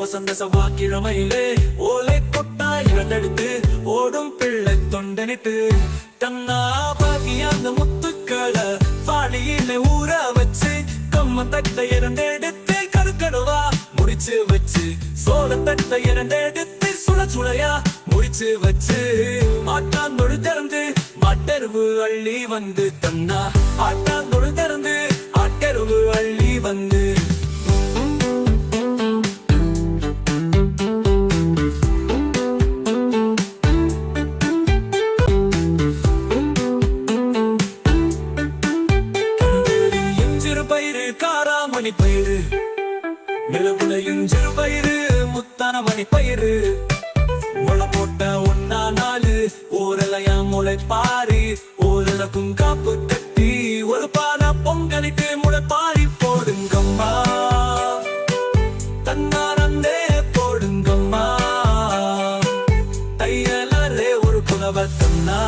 வசந்த செவ்வாய்க்கிழமையிலே ஓலை கொட்டாய் இரண்டெடுத்து ஓடும் பிள்ளை தொண்டனிட்டு தன்னா பாக்கி அந்த முத்துக்களை பாலியில ஊற வச்சு கம்ம தட்டை இரண்டெடுத்து கருக்கடுவா முடிச்சு வச்சு சோள தட்டை இரண்டெடுத்து சுளையா முடிச்சு வச்சு ஆட்டாந்தொழு திறந்து மாட்டெருவு அள்ளி வந்து தன்னா ஆட்டாந்தொழு திறந்து ஆட்டெருவு அள்ளி வந்து பயிறு காராமணி பயிறு நிலவுலையும் சிறு பயிறு முத்தான மணி பயிறு முளை போட்ட ஒன்னா நாலு ஓரலையா முளை பாரி ஓரலக்கும் காப்பு கட்டி ஒரு பானை பொங்கலிட்டு முளை பாரி போடுங்கம்மா தன்னாரந்தே போடுங்கம்மா தையலரே ஒரு புலவ தன்னா